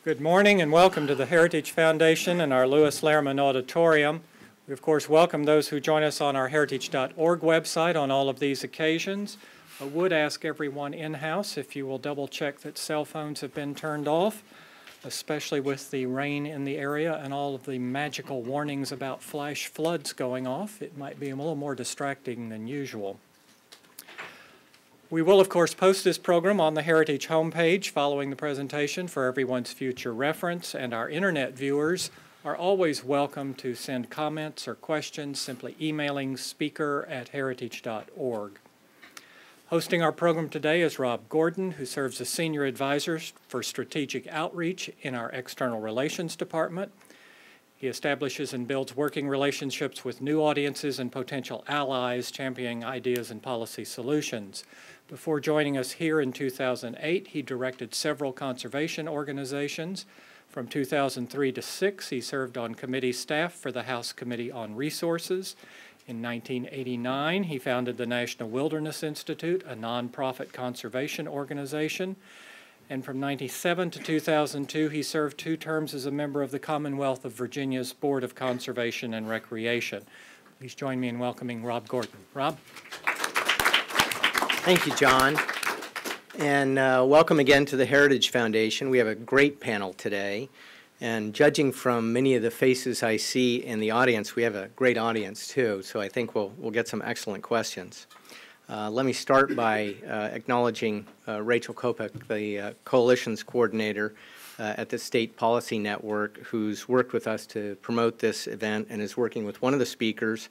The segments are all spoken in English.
Good morning and welcome to the Heritage Foundation and our Lewis Lehrman Auditorium. We, of course, welcome those who join us on our heritage.org website on all of these occasions. I would ask everyone in-house if you will double-check that cell phones have been turned off, especially with the rain in the area and all of the magical warnings about flash floods going off. It might be a little more distracting than usual. We will, of course, post this program on the Heritage homepage following the presentation for everyone's future reference, and our internet viewers are always welcome to send comments or questions simply emailing speaker@heritage.org. Hosting our program today is Rob Gordon, who serves as Senior Advisor for Strategic Outreach in our External Relations Department. He establishes and builds working relationships with new audiences and potential allies, championing ideas and policy solutions. Before joining us here in 2008, he directed several conservation organizations. From 2003 to 2006, he served on committee staff for the House Committee on Resources. In 1989, he founded the National Wilderness Institute, a nonprofit conservation organization. And from 1997 to 2002, he served 2 terms as a member of the Commonwealth of Virginia's Board of Conservation and Recreation. Please join me in welcoming Rob Gordon. Rob? Thank you, John. And welcome again to the Heritage Foundation. We have a great panel today. And judging from many of the faces I see in the audience, we have a great audience too. So I think we'll get some excellent questions. Let me start by acknowledging Rachel Kopek, the Coalitions Coordinator at the State Policy Network, who's worked with us to promote this event and is working with one of the speakers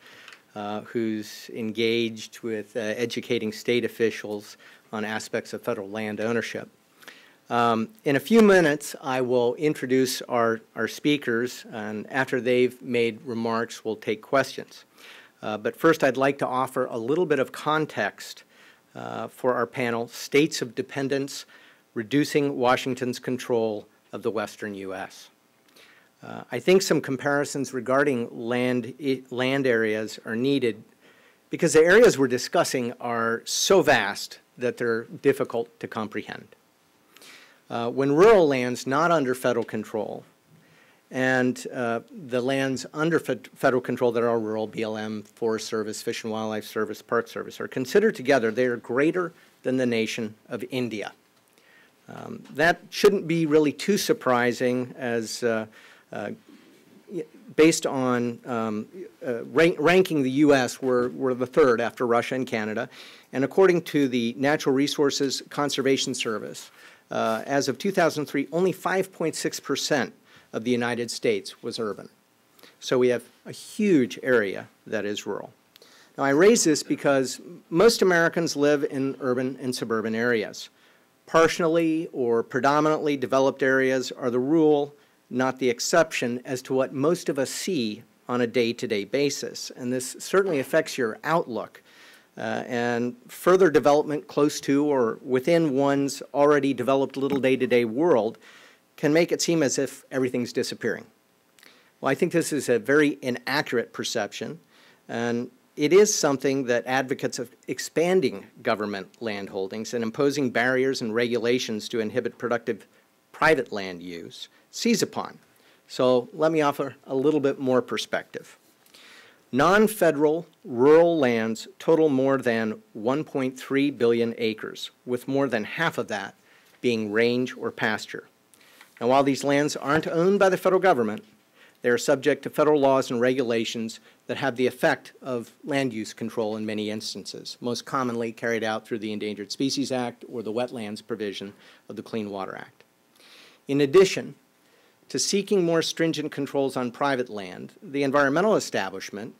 who's engaged with educating state officials on aspects of federal land ownership. In a few minutes, I will introduce our speakers, and after they've made remarks, we'll take questions. But first, I'd like to offer a little bit of context for our panel, States of Dependence, Reducing Washington's Control of the Western U.S. I think some comparisons regarding land areas are needed because the areas we're discussing are so vast that they're difficult to comprehend. When rural lands not under federal control and the lands under federal control that are rural, BLM, Forest Service, Fish and Wildlife Service, Park Service, are considered together, they are greater than the nation of India. That shouldn't be really too surprising as based on ranking the U.S., we're the third after Russia and Canada. And according to the Natural Resources Conservation Service, as of 2003, only 5.6% of the United States was urban. So we have a huge area that is rural. Now, I raise this because most Americans live in urban and suburban areas. Partially or predominantly developed areas are the rule, not the exception, as to what most of us see on a day-to-day basis. And this certainly affects your outlook. And further development close to or within one's already developed little day-to-day world can make it seem as if everything's disappearing. Well, I think this is a very inaccurate perception, and it is something that advocates of expanding government land holdings and imposing barriers and regulations to inhibit productive private land use seize upon. So let me offer a little bit more perspective. Non-federal rural lands total more than 1.3 billion acres, with more than half of that being range or pasture. Now, while these lands aren't owned by the federal government, they are subject to federal laws and regulations that have the effect of land use control in many instances, most commonly carried out through the Endangered Species Act or the wetlands provision of the Clean Water Act. In addition to seeking more stringent controls on private land, the environmental establishment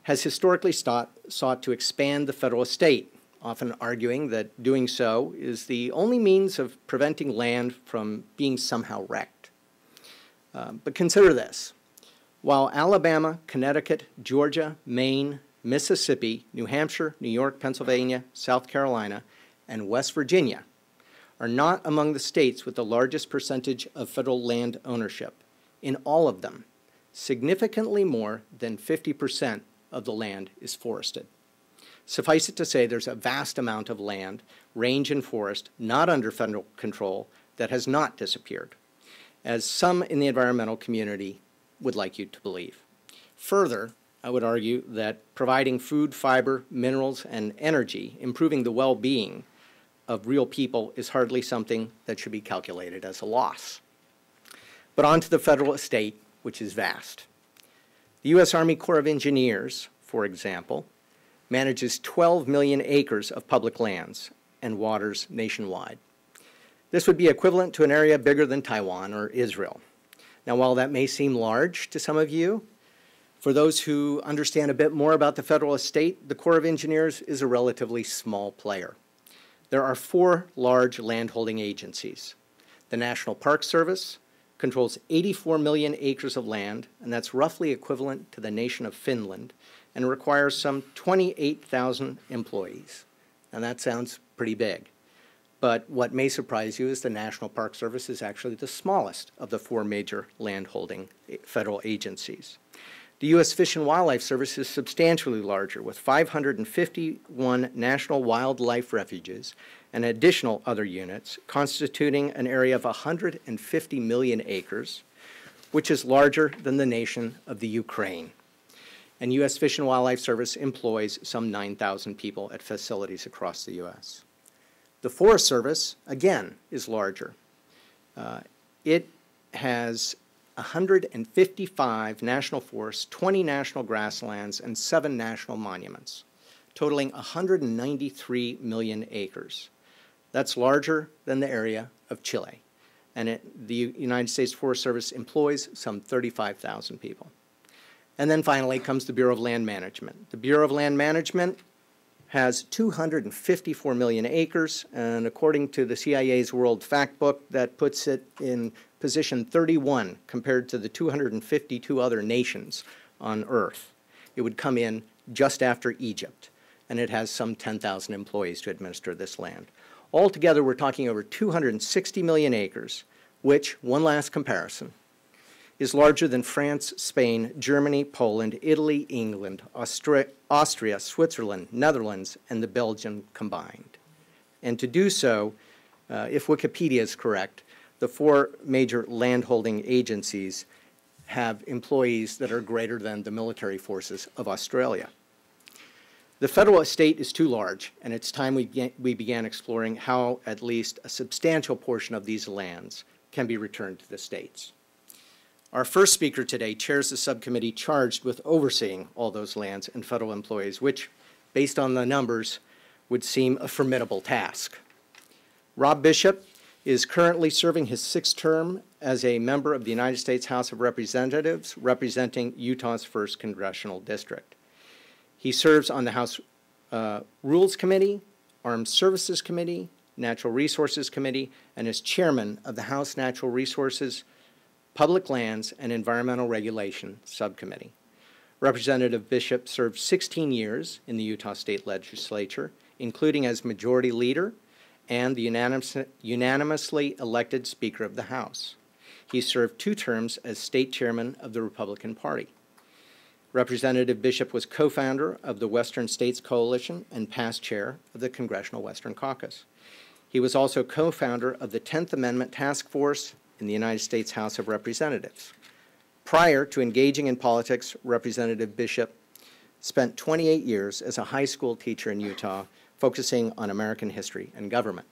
has historically sought to expand the federal estate, often arguing that doing so is the only means of preventing land from being somehow wrecked. But consider this. While Alabama, Connecticut, Georgia, Maine, Mississippi, New Hampshire, New York, Pennsylvania, South Carolina, and West Virginia are not among the states with the largest percentage of federal land ownership, in all of them, significantly more than 50% of the land is forested. Suffice it to say, there's a vast amount of land, range and forest, not under federal control that has not disappeared. as some in the environmental community would like you to believe. Further, I would argue that providing food, fiber, minerals, and energy, improving the well-being of real people, is hardly something that should be calculated as a loss. But on to the federal estate, which is vast. The U.S. Army Corps of Engineers, for example, manages 12 million acres of public lands and waters nationwide. This would be equivalent to an area bigger than Taiwan or Israel. Now, while that may seem large to some of you, for those who understand a bit more about the federal estate, the Corps of Engineers is a relatively small player. There are 4 large landholding agencies. The National Park Service controls 84 million acres of land, and that's roughly equivalent to the nation of Finland, and requires some 28,000 employees. And that sounds pretty big. But what may surprise you is the National Park Service is actually the smallest of the 4 major landholding federal agencies. The U.S. Fish and Wildlife Service is substantially larger, with 551 national wildlife refuges and additional other units, constituting an area of 150 million acres, which is larger than the nation of the Ukraine. And U.S. Fish and Wildlife Service employs some 9,000 people at facilities across the U.S. The Forest Service, again, is larger. It has 155 national forests, 20 national grasslands, and 7 national monuments, totaling 193 million acres. That's larger than the area of Chile. And the United States Forest Service employs some 35,000 people. And then finally comes the Bureau of Land Management. The Bureau of Land Management has 254 million acres, and according to the CIA's World Factbook, that puts it in position 31 compared to the 252 other nations on Earth. It would come in just after Egypt, and it has some 10,000 employees to administer this land. Altogether, we're talking over 260 million acres, which, one last comparison, is larger than France, Spain, Germany, Poland, Italy, England, Austria, Switzerland, Netherlands, and the Belgium combined. And to do so, if Wikipedia is correct, the 4 major landholding agencies have employees that are greater than the military forces of Australia. The federal estate is too large, and it's time we began exploring how at least a substantial portion of these lands can be returned to the states. Our first speaker today chairs the subcommittee charged with overseeing all those lands and federal employees, which, based on the numbers, would seem a formidable task. Rob Bishop is currently serving his 6th term as a member of the United States House of Representatives, representing Utah's 1st Congressional District. He serves on the House Rules Committee, Armed Services Committee, Natural Resources Committee, and is chairman of the House Natural Resources, Public Lands, and Environmental Regulation Subcommittee. Representative Bishop served 16 years in the Utah State Legislature, including as Majority Leader and the unanimously elected Speaker of the House. He served 2 terms as State Chairman of the Republican Party. Representative Bishop was co-founder of the Western States Coalition and past chair of the Congressional Western Caucus. He was also co-founder of the 10th Amendment Task Force in the United States House of Representatives. Prior to engaging in politics, Representative Bishop spent 28 years as a high school teacher in Utah, focusing on American history and government.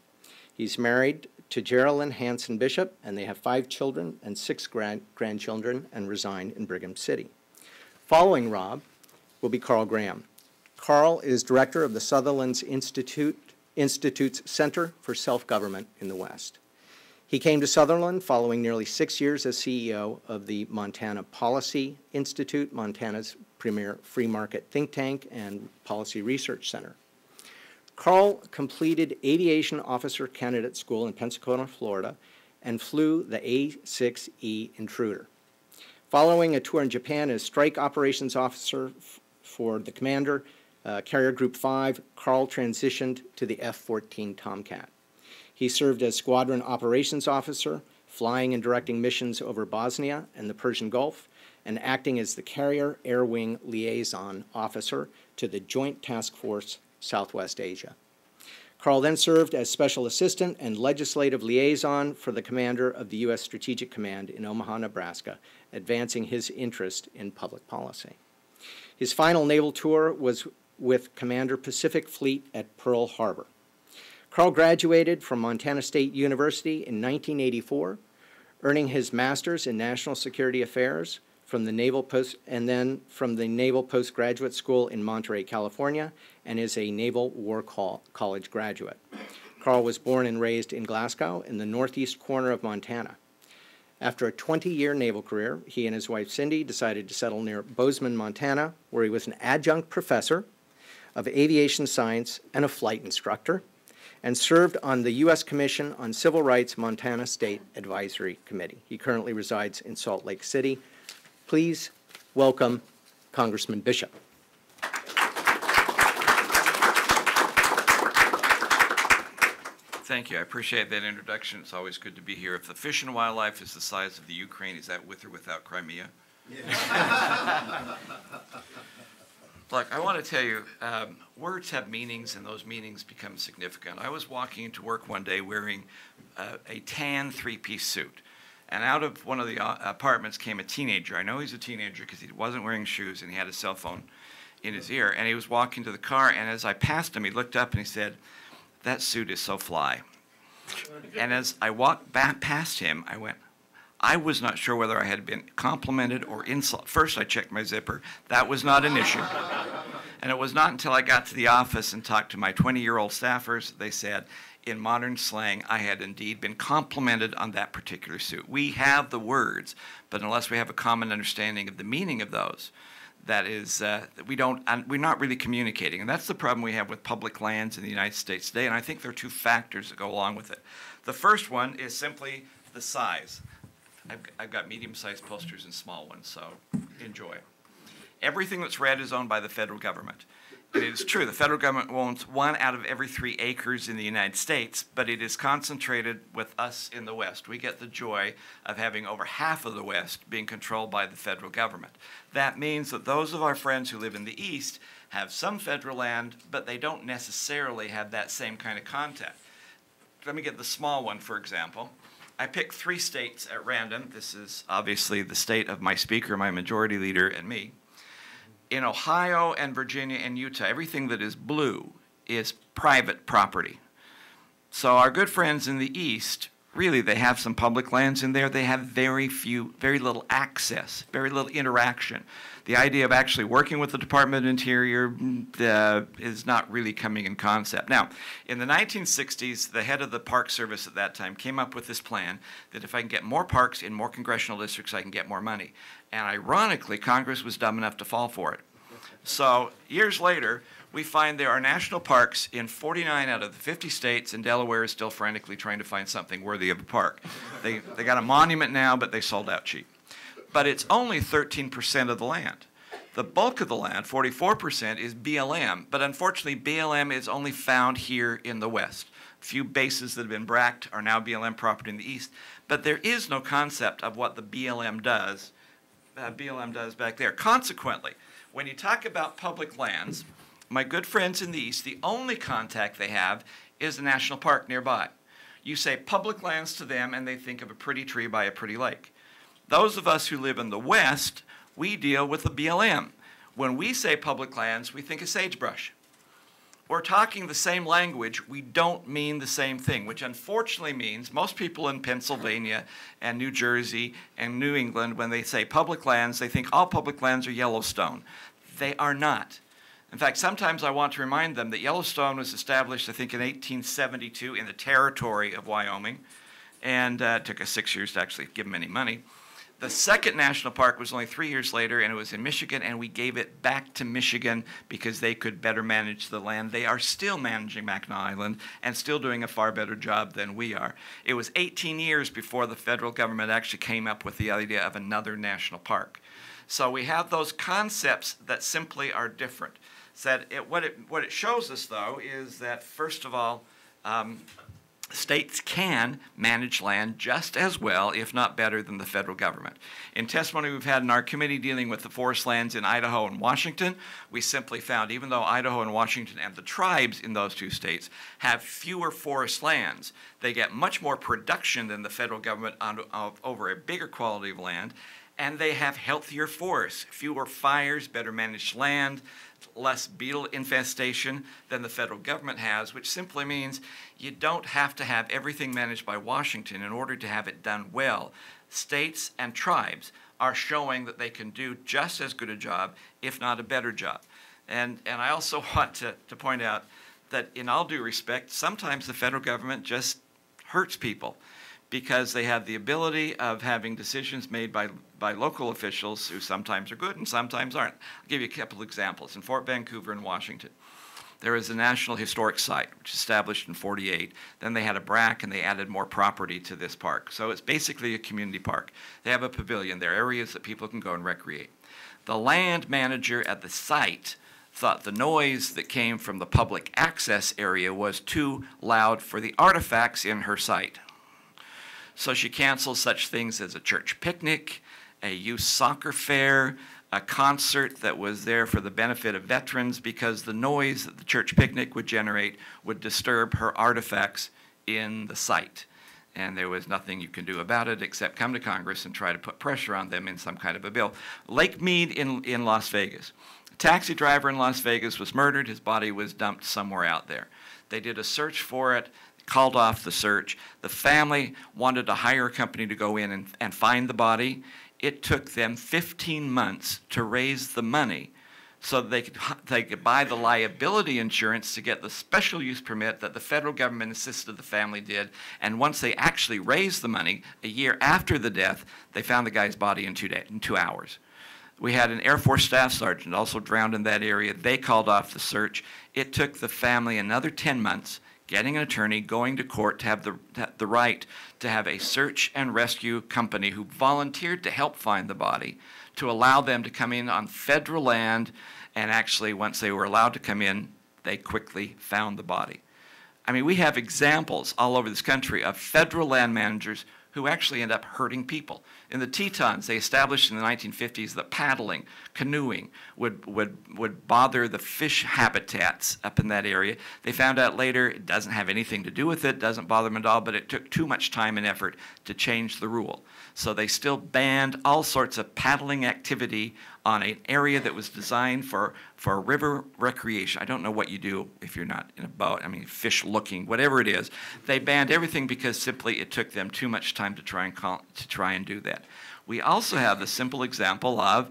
He's married to Geraldine Hanson Bishop, and they have 5 children and 6 grandchildren, and reside in Brigham City. Following Rob will be Carl Graham. Carl is director of the Sutherland Institute's Center for Self-Government in the West. He came to Sutherland following nearly 6 years as CEO of the Montana Policy Institute, Montana's premier free market think tank and policy research center. Carl completed Aviation Officer Candidate School in Pensacola, Florida, and flew the A-6E Intruder. Following a tour in Japan as Strike Operations Officer for the Commander, Carrier Group 5, Carl transitioned to the F-14 Tomcat. He served as Squadron Operations Officer, flying and directing missions over Bosnia and the Persian Gulf, and acting as the Carrier Air Wing Liaison Officer to the Joint Task Force Southwest Asia. Carl then served as Special Assistant and Legislative Liaison for the Commander of the U.S. Strategic Command in Omaha, Nebraska, advancing his interest in public policy. His final naval tour was with Commander Pacific Fleet at Pearl Harbor. Carl graduated from Montana State University in 1984, earning his master's in National Security Affairs from the Naval Postgraduate School in Monterey, California, and is a Naval War College graduate. Carl was born and raised in Glasgow in the northeast corner of Montana. After a 20-year naval career, he and his wife Cindy decided to settle near Bozeman, Montana, where he was an adjunct professor of aviation science and a flight instructor, and served on the U.S. Commission on Civil Rights Montana State Advisory Committee. He currently resides in Salt Lake City. Please welcome Congressman Bishop. Thank you. I appreciate that introduction. It's always good to be here. If the fish and wildlife is the size of the Ukraine, is that with or without Crimea? Yeah. Look, I want to tell you, words have meanings, and those meanings become significant. I was walking into work one day wearing a tan three-piece suit, and out of one of the apartments came a teenager. I know he's a teenager because he wasn't wearing shoes, and he had a cell phone in his ear, and he was walking to the car, and as I passed him, he looked up and he said, "That suit is so fly." And as I walked back past him, I was not sure whether I had been complimented or insulted. First, I checked my zipper. That was not an issue. And it was not until I got to the office and talked to my 20-year-old staffers, they said, in modern slang, I had indeed been complimented on that particular suit. We have the words, but unless we have a common understanding of the meaning of those, that is, we're not really communicating. And that's the problem we have with public lands in the United States today, and I think there are two factors that go along with it. The first one is simply the size. I've got medium-sized posters and small ones, so enjoy. Everything that's red is owned by the federal government. And it is true, the federal government owns 1 out of every 3 acres in the United States, but it is concentrated with us in the West. We get the joy of having over half of the West being controlled by the federal government. That means that those of our friends who live in the East have some federal land, but they don't necessarily have that same kind of contact. Let me get the small one, for example. I picked 3 states at random. This is obviously the state of my speaker, my majority leader, and me. In Ohio and Virginia and Utah, everything that is blue is private property. So our good friends in the East, really, they have some public lands in there. They have very little access, very little interaction. The idea of actually working with the Department of Interior is not really coming in concept. Now, in the 1960s, the head of the Park Service at that time came up with this plan that if I can get more parks in more congressional districts, I can get more money. And ironically, Congress was dumb enough to fall for it. So years later, we find there are national parks in 49 out of the 50 states, and Delaware is still frantically trying to find something worthy of a park. They got a monument now, but they sold out cheap. But it's only 13% of the land. The bulk of the land, 44%, is BLM, but unfortunately BLM is only found here in the West. A few bases that have been bracked are now BLM property in the East, but there is no concept of what the BLM does back there. Consequently, when you talk about public lands, my good friends in the East, the only contact they have is a national park nearby. You say public lands to them and they think of a pretty tree by a pretty lake. Those of us who live in the West, we deal with the BLM. When we say public lands, we think of sagebrush. We're talking the same language, we don't mean the same thing, which unfortunately means most people in Pennsylvania and New Jersey and New England, when they say public lands, they think all public lands are Yellowstone. They are not. In fact, sometimes I want to remind them that Yellowstone was established, I think, in 1872 in the territory of Wyoming, and it took us 6 years to actually give them any money. The second national park was only 3 years later, and it was in Michigan, and we gave it back to Michigan because they could better manage the land. They are still managing Mackinac Island and still doing a far better job than we are. It was 18 years before the federal government actually came up with the idea of another national park. So we have those concepts that simply are different. So what it shows us, though, is that, first of all, states can manage land just as well, if not better, than the federal government. In testimony we've had in our committee dealing with the forest lands in Idaho and Washington, we simply found even though Idaho and Washington and the tribes in those two states have fewer forest lands, they get much more production than the federal government over a bigger quality of land, and they have healthier forests, fewer fires, better managed land, less beetle infestation than the federal government has, which simply means you don't have to have everything managed by Washington in order to have it done well. States and tribes are showing that they can do just as good a job, if not a better job. And I also want to point out that in all due respect, sometimes the federal government just hurts people because they have the ability of having decisions made by local officials who sometimes are good and sometimes aren't. I'll give you a couple of examples. In Fort Vancouver in Washington, there is a National Historic Site, which was established in '48. Then they had a BRAC and they added more property to this park. So it's basically a community park. They have a pavilion. There are areas that people can go and recreate. The land manager at the site thought the noise that came from the public access area was too loud for the artifacts in her site. So she canceled such things as a church picnic, a youth soccer fair, a concert that was there for the benefit of veterans because the noise that the church picnic would generate would disturb her artifacts in the site. And there was nothing you can do about it except come to Congress and try to put pressure on them in some kind of a bill. Lake Mead in Las Vegas. A taxi driver in Las Vegas was murdered. His body was dumped somewhere out there. They did a search for it, called off the search. The family wanted to hire a company to go in and find the body. It took them 15 months to raise the money so that they could buy the liability insurance to get the special use permit that the federal government insisted the family did. And once they actually raised the money, a year after the death, they found the guy's body in 2 hours. We had an Air Force staff sergeant also drowned in that area. They called off the search. It took the family another 10 months getting an attorney, going to court to have the right to have a search and rescue company who volunteered to help find the body, to allow them to come in on federal land, and actually once they were allowed to come in, they quickly found the body. I mean, we have examples all over this country of federal land managers who actually end up hurting people. In the Tetons, they established in the 1950s that paddling, canoeing, would bother the fish habitats up in that area. They found out later it doesn't have anything to do with it, doesn't bother them at all, but it took too much time and effort to change the rule. So they still banned all sorts of paddling activity on an area that was designed for river recreation. I don't know what you do if you're not in a boat. I mean, fish looking, whatever it is. They banned everything because simply it took them too much time to try and do that. We also have the simple example of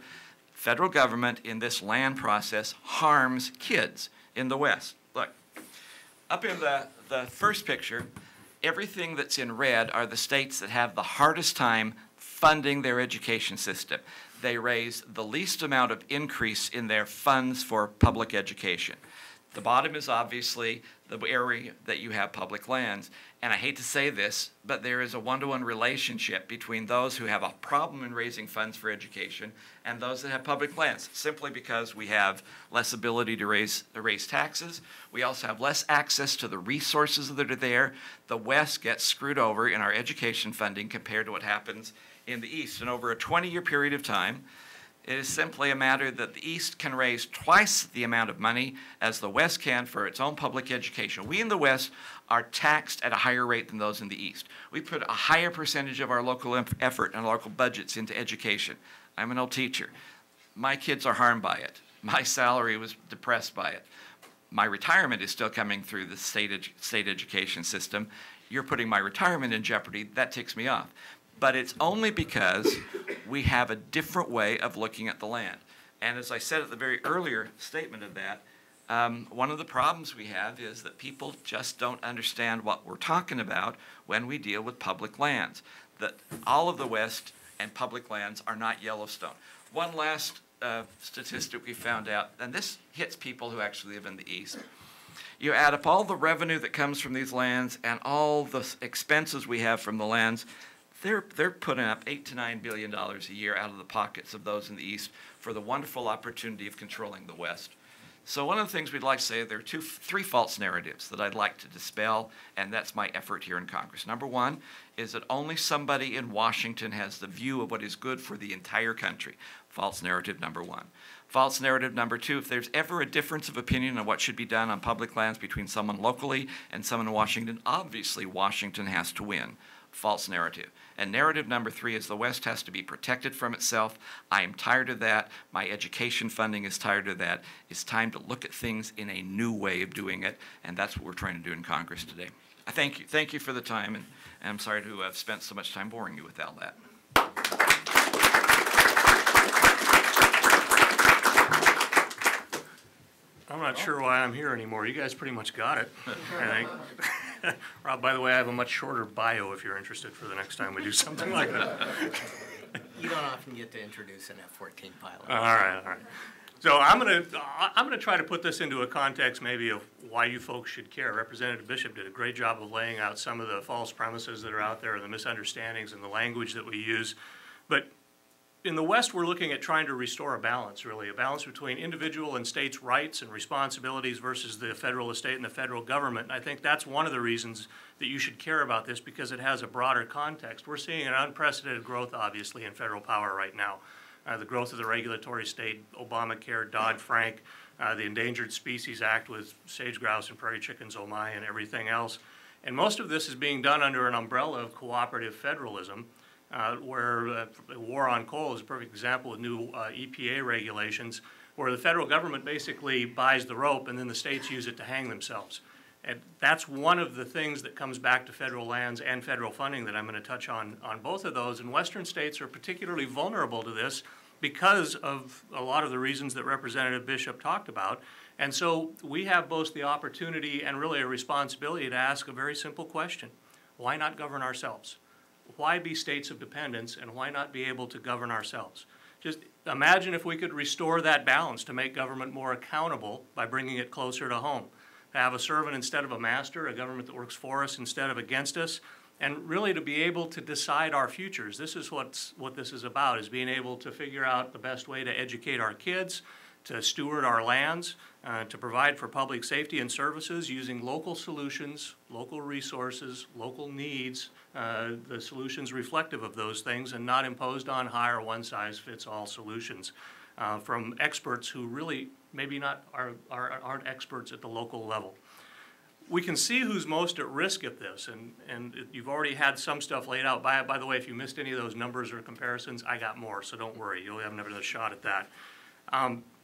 federal government in this land process harms kids in the West. Look, up in the first picture, everything that's in red are the states that have the hardest time funding their education system. They raise the least amount of increase in their funds for public education. The bottom is obviously the area that you have public lands. And I hate to say this, but there is a one-to-one relationship between those who have a problem in raising funds for education and those that have public lands, simply because we have less ability to raise taxes. We also have less access to the resources that are there. The West gets screwed over in our education funding compared to what happens in the East. And over a 20-year period of time, it is simply a matter that the East can raise twice the amount of money as the West can for its own public education. We in the West are taxed at a higher rate than those in the East. We put a higher percentage of our local effort and local budgets into education. I'm an old teacher. My kids are harmed by it. My salary was depressed by it. My retirement is still coming through the state education system. You're putting my retirement in jeopardy. That ticks me off. But it's only because we have a different way of looking at the land. And as I said at the very earlier statement of that, one of the problems we have is that people just don't understand what we're talking about when we deal with public lands. That all of the West and public lands are not Yellowstone. One last statistic we found out, and this hits people who actually live in the East. You add up all the revenue that comes from these lands and all the expenses we have from the lands, they're putting up $8 to $9 billion a year out of the pockets of those in the East for the wonderful opportunity of controlling the West. So one of the things we'd like to say, there are three false narratives that I'd like to dispel, and that's my effort here in Congress. Number one is that only somebody in Washington has the view of what is good for the entire country. False narrative number one. False narrative number two, if there's ever a difference of opinion on what should be done on public lands between someone locally and someone in Washington, obviously Washington has to win. False narrative. And narrative number three is the West has to be protected from itself. I am tired of that. My education funding is tired of that. It's time to look at things in a new way of doing it, and that's what we're trying to do in Congress today. I thank you. Thank you for the time, and I'm sorry to have spent so much time boring you with all that. I'm not sure why I'm here anymore. You guys pretty much got it, I think. Rob, by the way, I have a much shorter bio if you're interested for the next time we do something like that. You don't often get to introduce an F-14 pilot. All right. So I'm gonna try to put this into a context maybe of why you folks should care. Representative Bishop did a great job of laying out some of the false premises that are out there, the misunderstandings and the language that we use. But in the West, we're looking at trying to restore a balance, really, a balance between individual and states' rights and responsibilities versus the federal estate and the federal government. And I think that's one of the reasons that you should care about this, because it has a broader context. We're seeing an unprecedented growth, obviously, in federal power right now. The growth of the regulatory state, Obamacare, Dodd-Frank, the Endangered Species Act with sage grouse and prairie chickens, oh my, and everything else. And most of this is being done under an umbrella of cooperative federalism. Where war on coal is a perfect example with new EPA regulations, where the federal government basically buys the rope and then the states use it to hang themselves. And that's one of the things that comes back to federal lands and federal funding that I'm going to touch on both of those. And Western states are particularly vulnerable to this because of a lot of the reasons that Representative Bishop talked about. And so we have both the opportunity and really a responsibility to ask a very simple question. Why not govern ourselves? Why be states of dependence, and why not be able to govern ourselves? Just imagine if we could restore that balance to make government more accountable by bringing it closer to home. To have a servant instead of a master, a government that works for us instead of against us, and really to be able to decide our futures. This is what this is about, is being able to figure out the best way to educate our kids, to steward our lands, to provide for public safety and services using local solutions, local resources, local needs, the solutions reflective of those things, and not imposed on higher one-size-fits-all solutions from experts who really maybe aren't experts at the local level. We can see who's most at risk at this, and you've already had some stuff laid out. By the way, if you missed any of those numbers or comparisons, I got more, so don't worry. You'll have another shot at that.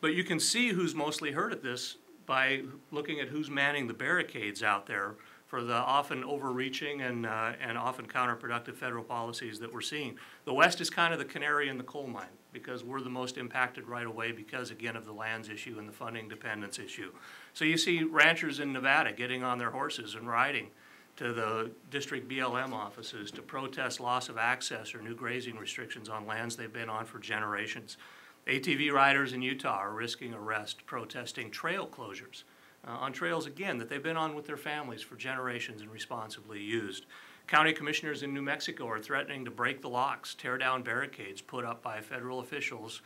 But you can see who's mostly hurt at this by looking at who's manning the barricades out there for the often overreaching and often counterproductive federal policies that we're seeing. The West is kind of the canary in the coal mine because we're the most impacted right away because, again, of the lands issue and the funding dependence issue. So you see ranchers in Nevada getting on their horses and riding to the district BLM offices to protest loss of access or new grazing restrictions on lands they've been on for generations. ATV riders in Utah are risking arrest protesting trail closures on trails, again, that they've been on with their families for generations and responsibly used. County commissioners in New Mexico are threatening to break the locks, tear down barricades put up by federal officials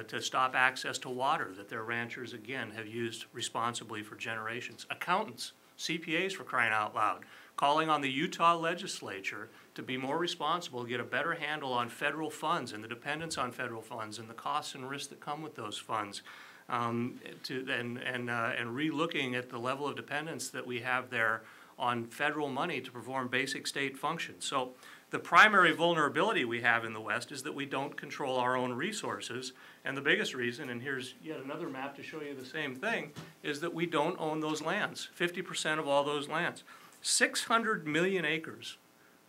to stop access to water that their ranchers, again, have used responsibly for generations. Accountants, CPAs for crying out loud, calling on the Utah legislature to be more responsible, get a better handle on federal funds and the dependence on federal funds and the costs and risks that come with those funds, and re-looking at the level of dependence that we have there on federal money to perform basic state functions. So the primary vulnerability we have in the West is that we don't control our own resources, and the biggest reason, and here's yet another map to show you the same thing, is that we don't own those lands, 50% of all those lands. 600 million acres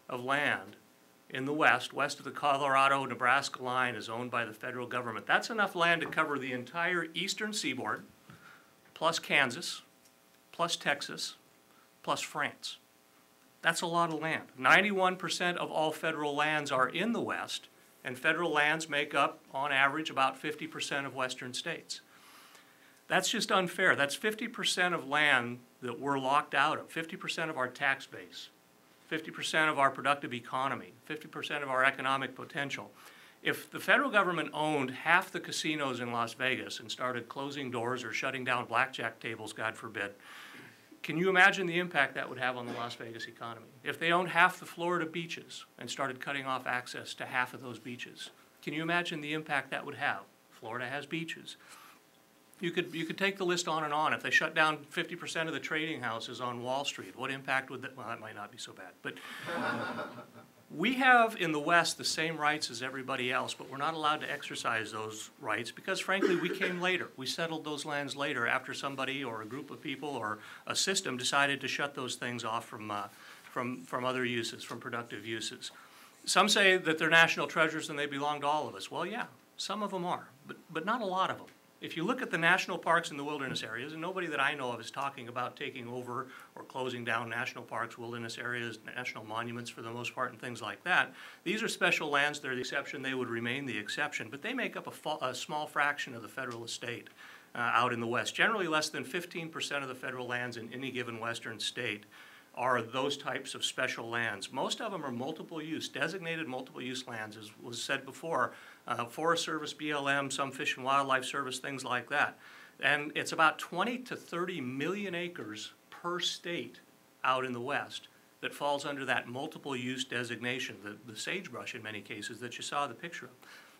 of land in the West, west of the Colorado-Nebraska line, is owned by the federal government. That's enough land to cover the entire eastern seaboard, plus Kansas, plus Texas, plus France. That's a lot of land. 91% of all federal lands are in the West, and federal lands make up, on average, about 50% of Western states. That's just unfair. That's 50% of land that we're locked out of, 50% of our tax base, 50% of our productive economy, 50% of our economic potential. If the federal government owned half the casinos in Las Vegas and started closing doors or shutting down blackjack tables, God forbid, can you imagine the impact that would have on the Las Vegas economy? If they owned half the Florida beaches and started cutting off access to half of those beaches, can you imagine the impact that would have? Florida has beaches. You could take the list on and on. If they shut down 50% of the trading houses on Wall Street, what impact would that, well, that might not be so bad, but we have in the West the same rights as everybody else, but we're not allowed to exercise those rights because, frankly, we came later. We settled those lands later after somebody or a group of people or a system decided to shut those things off from other uses, from productive uses. Some say that they're national treasures and they belong to all of us. Well, yeah, some of them are, but not a lot of them. If you look at the national parks and the wilderness areas, and nobody that I know of is talking about taking over or closing down national parks, wilderness areas, national monuments for the most part, and things like that. These are special lands. They're the exception. They would remain the exception. But they make up a small fraction of the federal estate out in the West. Generally, less than 15% of the federal lands in any given western state are those types of special lands. Most of them are multiple use, designated multiple use lands, as was said before. Forest Service, BLM, some Fish and Wildlife Service, things like that. And it's about 20 to 30 million acres per state out in the West that falls under that multiple use designation, the sagebrush in many cases that you saw the picture of.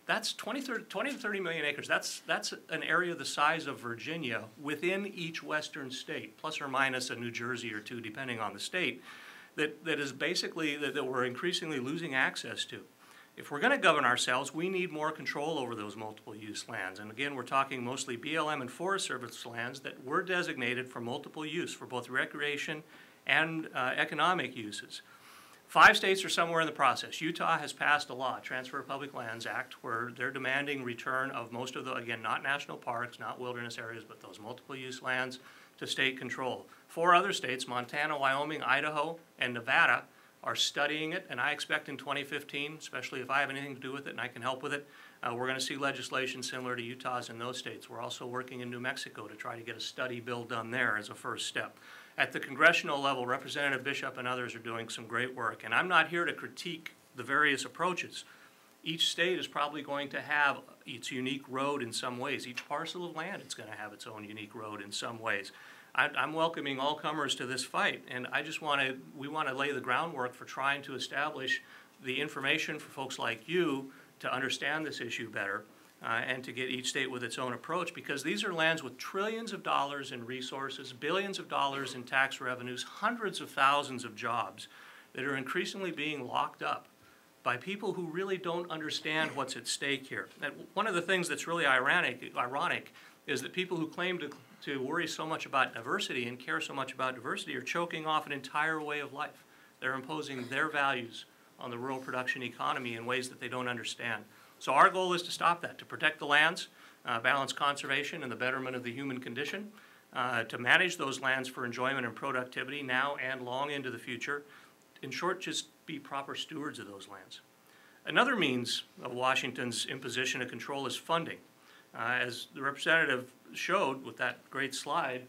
That's 20 to 30 million acres. That's an area the size of Virginia within each western state, plus or minus a New Jersey or two, depending on the state, that is basically, that we're increasingly losing access to. If we're going to govern ourselves, we need more control over those multiple use lands. And again, we're talking mostly BLM and Forest Service lands that were designated for multiple use, for both recreation and economic uses. 5 states are somewhere in the process. Utah has passed a law, Transfer of Public Lands Act, where they're demanding return of most of the, again, not national parks, not wilderness areas, but those multiple use lands to state control. 4 other states, Montana, Wyoming, Idaho, and Nevada, are studying it, and I expect in 2015, especially if I have anything to do with it and I can help with it, we're going to see legislation similar to Utah's in those states. We're also working in New Mexico to try to get a study bill done there as a first step. At the congressional level, Representative Bishop and others are doing some great work, and I'm not here to critique the various approaches. Each state is probably going to have its unique road in some ways. Each parcel of land is going to have its own unique road in some ways. I'm welcoming all comers to this fight, and we want to lay the groundwork for trying to establish the information for folks like you to understand this issue better and to get each state with its own approach, because these are lands with trillions of dollars in resources, billions of dollars in tax revenues, hundreds of thousands of jobs that are increasingly being locked up by people who really don't understand what's at stake here. And one of the things that's really ironic is that people who claim to worry so much about diversity and care so much about diversity are choking off an entire way of life. They're imposing their values on the rural production economy in ways that they don't understand. So our goal is to stop that, to protect the lands, balance conservation and the betterment of the human condition, to manage those lands for enjoyment and productivity now and long into the future. In short, just be proper stewards of those lands. Another means of Washington's imposition of control is funding. As the representative showed with that great slide,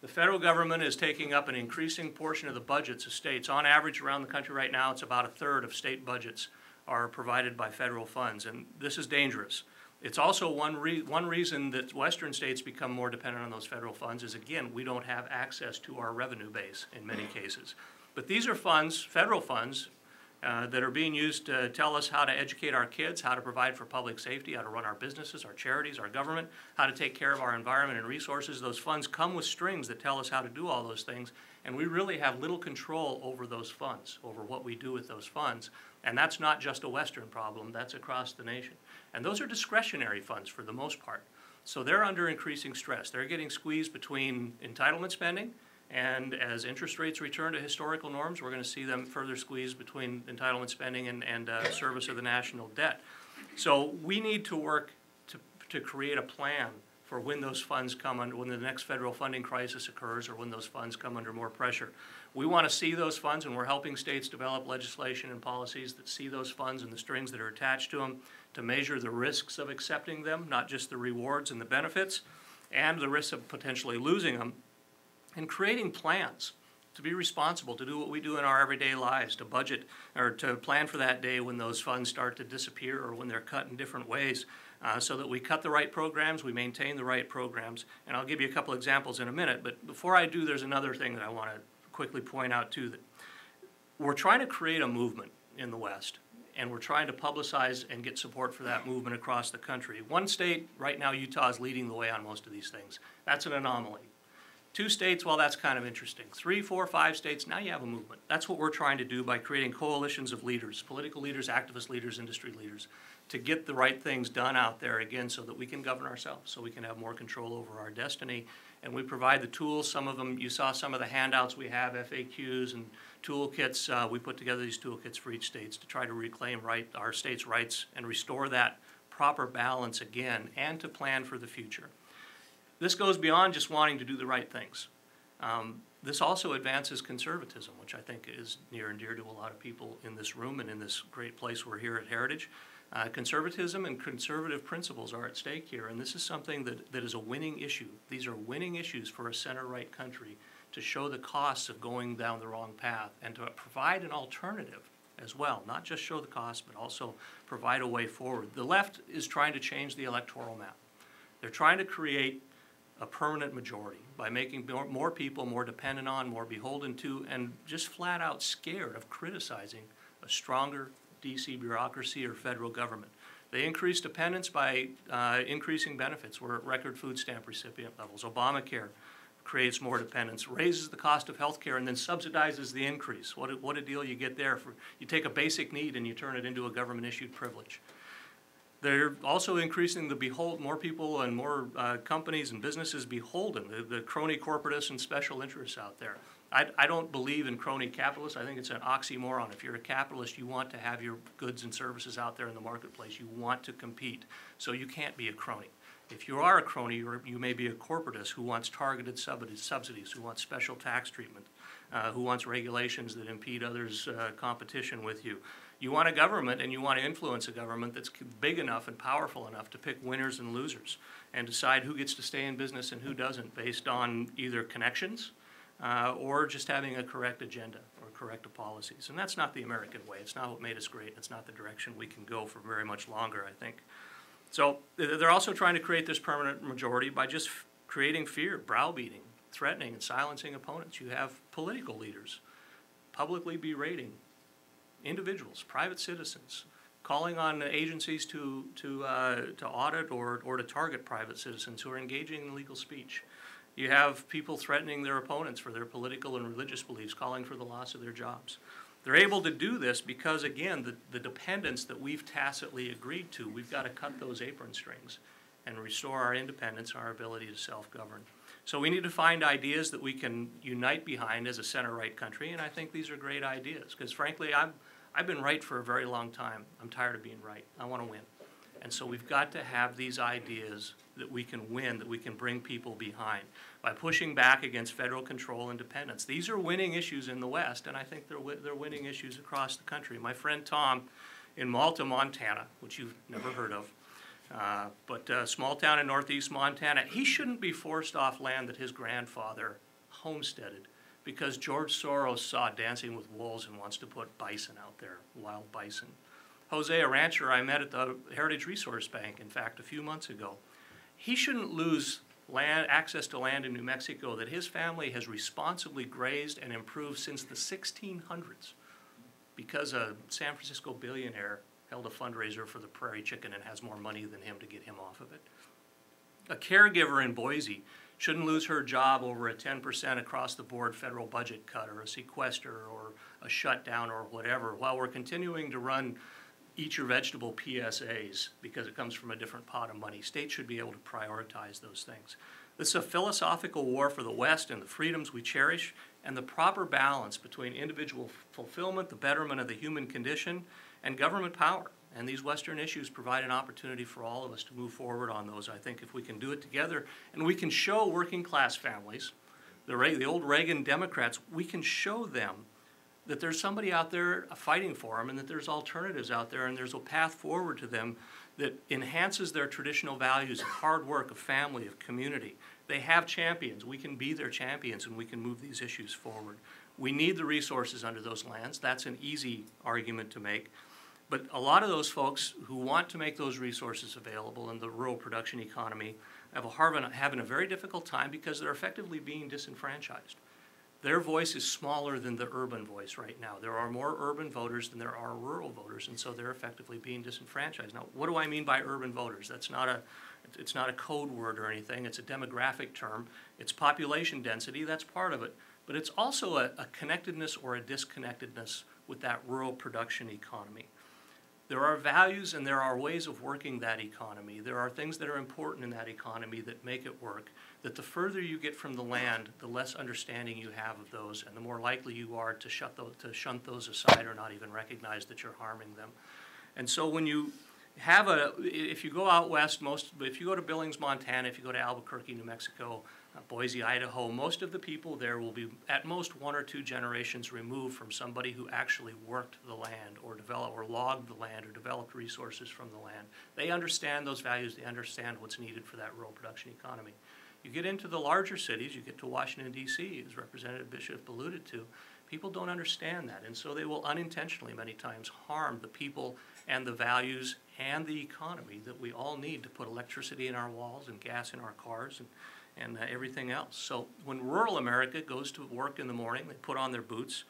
the federal government is taking up an increasing portion of the budgets of states. On average around the country right now, it's about a third of state budgets are provided by federal funds, and this is dangerous. It's also one reason that western states become more dependent on those federal funds is, again, we don't have access to our revenue base in many cases. But these are funds, federal funds, that are being used to tell us how to educate our kids, how to provide for public safety, how to run our businesses, our charities, our government, how to take care of our environment and resources. Those funds come with strings that tell us how to do all those things, and we really have little control over those funds, over what we do with those funds. And that's not just a Western problem, that's across the nation. And those are discretionary funds for the most part. So they're under increasing stress. They're getting squeezed between entitlement spending, and as interest rates return to historical norms, we're going to see them further squeezed between entitlement spending and service of the national debt. So we need to work to create a plan for when those funds come under, when the next federal funding crisis occurs or when those funds come under more pressure. We want to see those funds, and we're helping states develop legislation and policies that see those funds and the strings that are attached to them to measure the risks of accepting them, not just the rewards and the benefits, and the risks of potentially losing them, and creating plans to be responsible, to do what we do in our everyday lives, to budget or to plan for that day when those funds start to disappear or when they're cut in different ways, so that we cut the right programs, we maintain the right programs. And I'll give you a couple examples in a minute, but before I do, there's another thing that I want to quickly point out too, that we're trying to create a movement in the West, and we're trying to publicize and get support for that movement across the country. One state, right now Utah is leading the way on most of these things. That's an anomaly. 2 states, well, that's kind of interesting. 3, 4, 5 states, now you have a movement. That's what we're trying to do by creating coalitions of leaders, political leaders, activist leaders, industry leaders, to get the right things done out there again so that we can govern ourselves, so we can have more control over our destiny. And we provide the tools. Some of them, you saw some of the handouts we have, FAQs and toolkits. We put together these toolkits for each state to try to reclaim our state's rights and restore that proper balance again, and to plan for the future. This goes beyond just wanting to do the right things. This also advances conservatism, which I think is near and dear to a lot of people in this room and in this great place we're here at Heritage. Conservatism and conservative principles are at stake here, and this is something that is a winning issue. These are winning issues for a center-right country, to show the costs of going down the wrong path and to provide an alternative as well, not just show the costs, but also provide a way forward. The left is trying to change the electoral map. They're trying to create a permanent majority by making more people more dependent on, more beholden to, and just flat out scared of criticizing a stronger DC bureaucracy or federal government. They increase dependence by increasing benefits. We're at record food stamp recipient levels. Obamacare creates more dependence, raises the cost of health care, and then subsidizes the increase. What a deal you get there. You take a basic need and you turn it into a government-issued privilege. They're also increasing more people and more companies and businesses beholden, the crony corporatists and special interests out there. I don't believe in crony capitalists. I think it's an oxymoron. If you're a capitalist, you want to have your goods and services out there in the marketplace. You want to compete, so you can't be a crony. If you are a crony, you may be a corporatist who wants targeted subsidies, who wants special tax treatment, who wants regulations that impede others' competition with you. You want a government, and you want to influence a government that's big enough and powerful enough to pick winners and losers and decide who gets to stay in business and who doesn't based on either connections or just having a correct agenda or correct policies. And that's not the American way. It's not what made us great. It's not the direction we can go for very much longer, I think. So they're also trying to create this permanent majority by just creating fear, browbeating, threatening, and silencing opponents. You have political leaders publicly berating individuals, private citizens, calling on agencies to audit or to target private citizens who are engaging in legal speech. You have people threatening their opponents for their political and religious beliefs, calling for the loss of their jobs. They're able to do this because, again, the dependence that we've tacitly agreed to, we've got to cut those apron strings and restore our independence, our ability to self-govern. So we need to find ideas that we can unite behind as a center-right country, and I think these are great ideas because, frankly, I've been right for a very long time. I'm tired of being right. I want to win. And so we've got to have these ideas that we can win, that we can bring people behind by pushing back against federal control and dependence. These are winning issues in the West, and I think they're winning issues across the country. My friend Tom in Malta, Montana, which you've never heard of, but a small town in northeast Montana, he shouldn't be forced off land that his grandfather homesteaded because George Soros saw Dancing with Wolves and wants to put bison out there, wild bison. Jose, a rancher I met at the Heritage Resource Bank, in fact, a few months ago, he shouldn't lose access to land in New Mexico that his family has responsibly grazed and improved since the 1600s because a San Francisco billionaire held a fundraiser for the prairie chicken and has more money than him to get him off of it. A caregiver in Boise shouldn't lose her job over a 10% across-the-board federal budget cut or a sequester or a shutdown or whatever while we're continuing to run eat your vegetable PSAs because it comes from a different pot of money. States should be able to prioritize those things. This is a philosophical war for the West and the freedoms we cherish and the proper balance between individual fulfillment, the betterment of the human condition, and government power. And these Western issues provide an opportunity for all of us to move forward on those, I think, if we can do it together. And we can show working class families, the old Reagan Democrats, we can show them that there's somebody out there fighting for them and that there's alternatives out there and there's a path forward to them that enhances their traditional values of hard work, of family, of community, They have champions. We can be their champions, and we can move these issues forward. We need the resources under those lands. That's an easy argument to make. But a lot of those folks who want to make those resources available in the rural production economy having a very difficult time because they're effectively being disenfranchised. Their voice is smaller than the urban voice right now. There are more urban voters than there are rural voters, and so they're effectively being disenfranchised. Now, what do I mean by urban voters? It's not a code word or anything. It's a demographic term. It's population density. That's part of it. But it's also a connectedness or a disconnectedness with that rural production economy. There are values and there are ways of working that economy. There are things that are important in that economy that make it work, that the further you get from the land, the less understanding you have of those, and the more likely you are to shunt those aside or not even recognize that you're harming them. And so when you have if you go out west, if you go to Billings, Montana, if you go to Albuquerque, New Mexico, Boise, Idaho, most of the people there will be at most 1 or 2 generations removed from somebody who actually worked the land or logged the land or developed resources from the land. They understand those values. They understand what's needed for that rural production economy. You get into the larger cities, you get to Washington, D.C., as Representative Bishop alluded to, people don't understand that, and so they will unintentionally many times harm the people and the values and the economy that we all need to put electricity in our walls and gas in our cars and everything else. So when rural America goes to work in the morning, they put on their boots,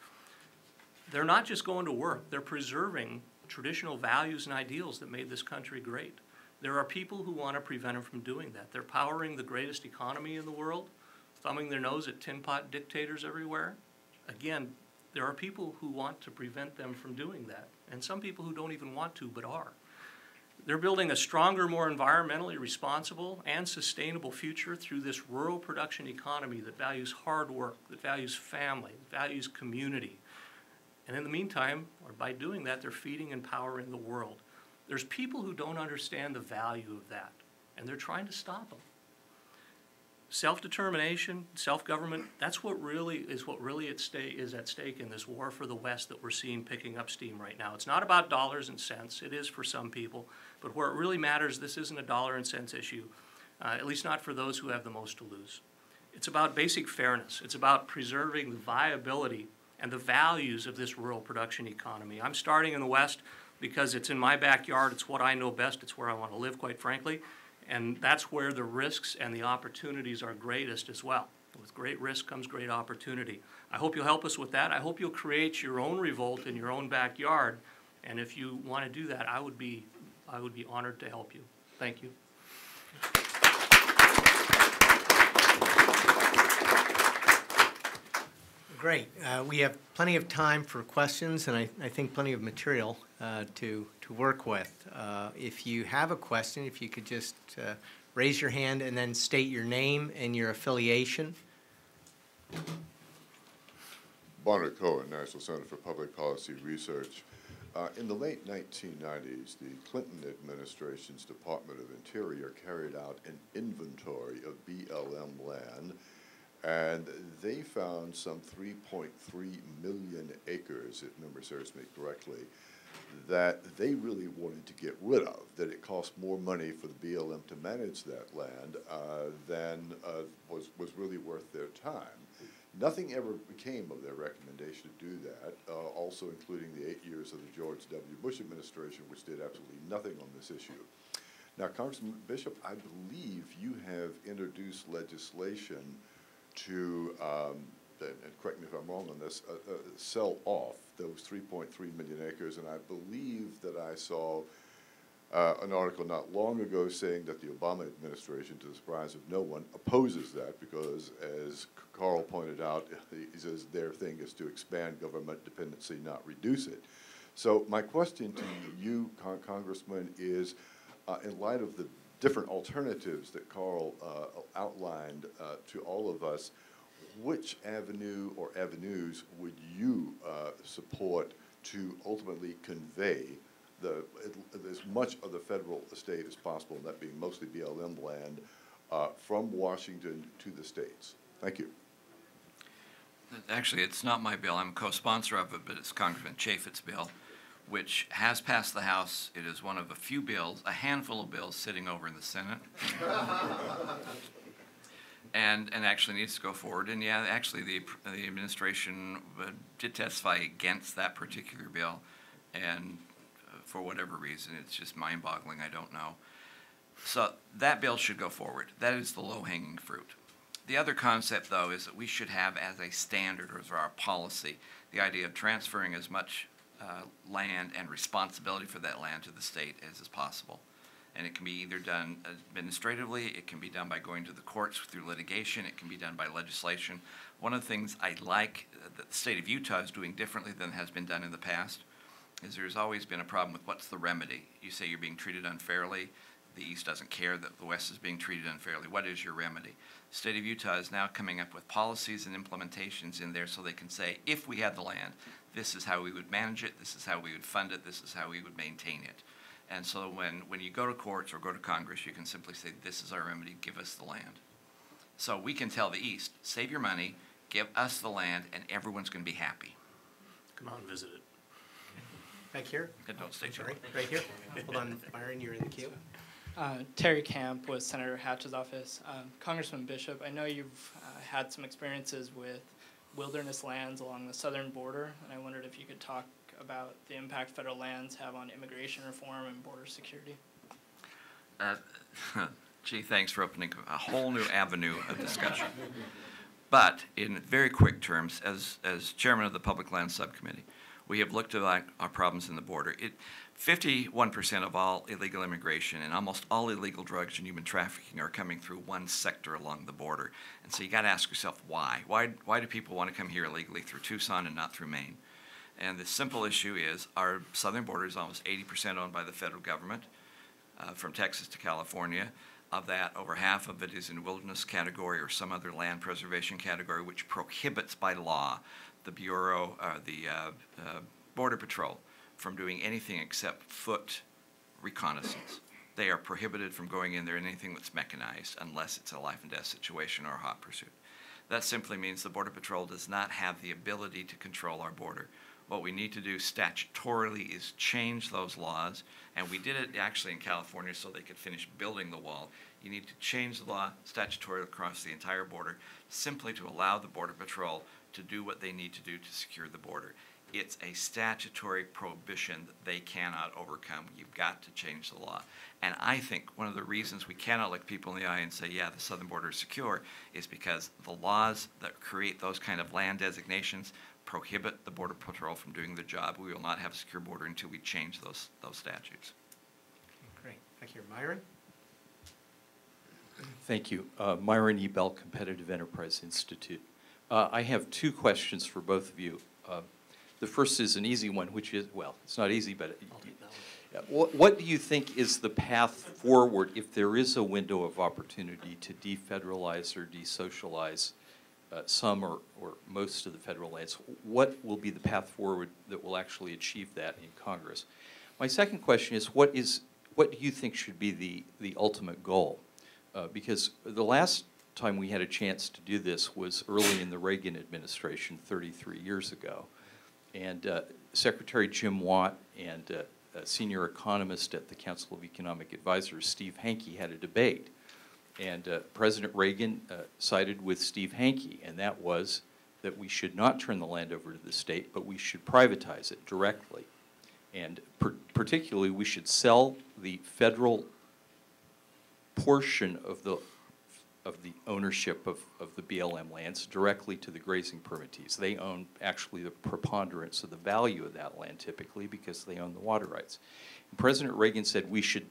they're not just going to work, they're preserving traditional values and ideals that made this country great. There are people who want to prevent them from doing that. They're powering the greatest economy in the world, thumbing their nose at tin pot dictators everywhere. Again, there are people who want to prevent them from doing that, and some people who don't even want to but are. They're building a stronger, more environmentally responsible and sustainable future through this rural production economy that values hard work, that values family, that values community. And in the meantime, or by doing that, they're feeding and powering the world. There's people who don't understand the value of that, and they're trying to stop them. Self-determination, self-government, that's what really is at stake in this war for the West that we're seeing picking up steam right now. It's not about dollars and cents. It is for some people. But where it really matters, this isn't a dollar and cents issue, at least not for those who have the most to lose. It's about basic fairness. It's about preserving the viability and the values of this rural production economy. I'm starting in the West because it's in my backyard. It's what I know best. It's where I want to live, quite frankly. And that's where the risks and the opportunities are greatest as well. With great risk comes great opportunity. I hope you'll help us with that. I hope you'll create your own revolt in your own backyard. And if you want to do that, I would be honored to help you. Thank you. Great. We have plenty of time for questions, and I think plenty of material to work with. If you have a question, if you could just raise your hand and then state your name and your affiliation. Bonner Cohen, National Center for Public Policy Research. In the late 1990s, the Clinton administration's Department of Interior carried out an inventory of BLM land, and they found some 3.3 million acres, if memory serves me correctly, that they really wanted to get rid of, that it cost more money for the BLM to manage that land than was really worth their time. Nothing ever became of their recommendation to do that, also including the 8 years of the George W. Bush administration, which did absolutely nothing on this issue. Now, Congressman Bishop, I believe you have introduced legislation to, and correct me if I'm wrong on this, sell off those 3.3 million acres, and I believe that I saw an article not long ago saying that the Obama administration, to the surprise of no one, opposes that because, as Carl pointed out, he says their thing is to expand government dependency, not reduce it. So my question to you, Congressman, is in light of the different alternatives that Carl outlined to all of us, which avenue or avenues would you support to ultimately convey as much of the federal estate as possible, that being mostly BLM land, from Washington to the states? Thank you. Actually, it's not my bill. I'm a co-sponsor of it, but it's Congressman Chaffetz's bill, which has passed the House. It is one of a few bills, a handful of bills sitting over in the Senate. and actually needs to go forward. And yeah, actually the administration did testify against that particular bill, and for whatever reason, it's just mind-boggling, I don't know. So that bill should go forward. That is the low-hanging fruit. The other concept, though, is that we should have as a standard or as our policy the idea of transferring as much land and responsibility for that land to the state as is possible. And it can be either done administratively, it can be done by going to the courts through litigation, it can be done by legislation. One of the things I like that the state of Utah is doing differently than has been done in the past is there's always been a problem with what's the remedy. You say you're being treated unfairly, the East doesn't care that the West is being treated unfairly. What is your remedy? The state of Utah is now coming up with policies and implementations in there so they can say, if we had the land, this is how we would manage it, this is how we would fund it, this is how we would maintain it. And so when you go to courts or go to Congress, you can simply say, this is our remedy, give us the land. So we can tell the East, save your money, give us the land, and everyone's going to be happy. Come out and visit it. Back here? And don't stay too Sorry, long. right here. Hold on, Byron, you're in the queue. Terry Camp with Senator Hatch's office. Congressman Bishop, I know you've had some experiences with wilderness lands along the southern border, and I wondered if you could talk about the impact federal lands have on immigration reform and border security. Gee, thanks for opening a whole new avenue of discussion. But in very quick terms, as chairman of the Public Lands Subcommittee, we have looked at our problems in the border. 51% of all illegal immigration and almost all illegal drugs and human trafficking are coming through one sector along the border. And so you got to ask yourself why. Why do people want to come here illegally through Tucson and not through Maine? And the simple issue is our southern border is almost 80% owned by the federal government, from Texas to California. Of that, over half of it is in wilderness category or some other land preservation category, which prohibits by law the Bureau, Border Patrol from doing anything except foot reconnaissance. They are prohibited from going in there in anything that's mechanized unless it's a life and death situation or a hot pursuit. That simply means the Border Patrol does not have the ability to control our border. What we need to do statutorily is change those laws, and we did it actually in California so they could finish building the wall. You need to change the law statutorily across the entire border simply to allow the Border Patrol to do what they need to do to secure the border. It's a statutory prohibition that they cannot overcome. You've got to change the law. And I think one of the reasons we cannot look people in the eye and say, yeah, the southern border is secure, is because the laws that create those kind of land designations prohibit the Border Patrol from doing their job. We will not have a secure border until we change those statutes. Great. Back here, Myron. Thank you. Myron E. Bell, Competitive Enterprise Institute. I have two questions for both of you. The first is an easy one, which is, well, it's not easy, but what do you think is the path forward if there is a window of opportunity to defederalize or desocialize some or most of the federal lands? What will be the path forward that will actually achieve that in Congress? My second question is, what do you think should be the ultimate goal? Because the last time we had a chance to do this was early in the Reagan administration 33 years ago. And Secretary Jim Watt and a senior economist at the Council of Economic Advisors, Steve Hanke, had a debate. And President Reagan sided with Steve Hanke, and that was that we should not turn the land over to the state, but we should privatize it directly. And particularly, we should sell the federal portion of the ownership of the BLM lands directly to the grazing permittees. They own actually the preponderance of the value of that land typically because they own the water rights. And President Reagan said we should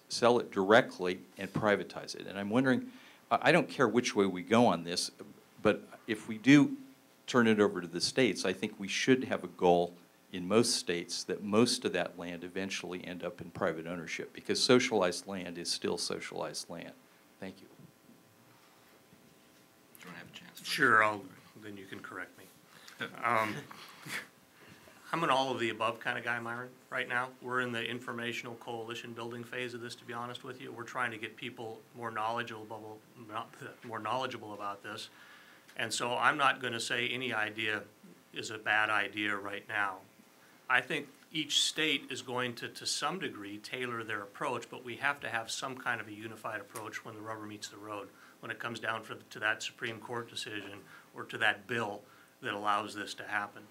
sell it directly and privatize it. And I'm wondering, I don't care which way we go on this, but if we do turn it over to the states, I think we should have a goal in most states that most of that land eventually end up in private ownership, because socialized land is still socialized land. Thank you. Do you want to have a chance? Sure, then you can correct me. I'm an all of the above kind of guy, Myron, right now. We're in the informational coalition building phase of this, to be honest with you. We're trying to get people more knowledgeable about this. And so I'm not going to say any idea is a bad idea right now. I think each state is going to some degree, tailor their approach, but we have to have some kind of a unified approach when the rubber meets the road. when it comes down to that Supreme Court decision or to that bill that allows this to happen.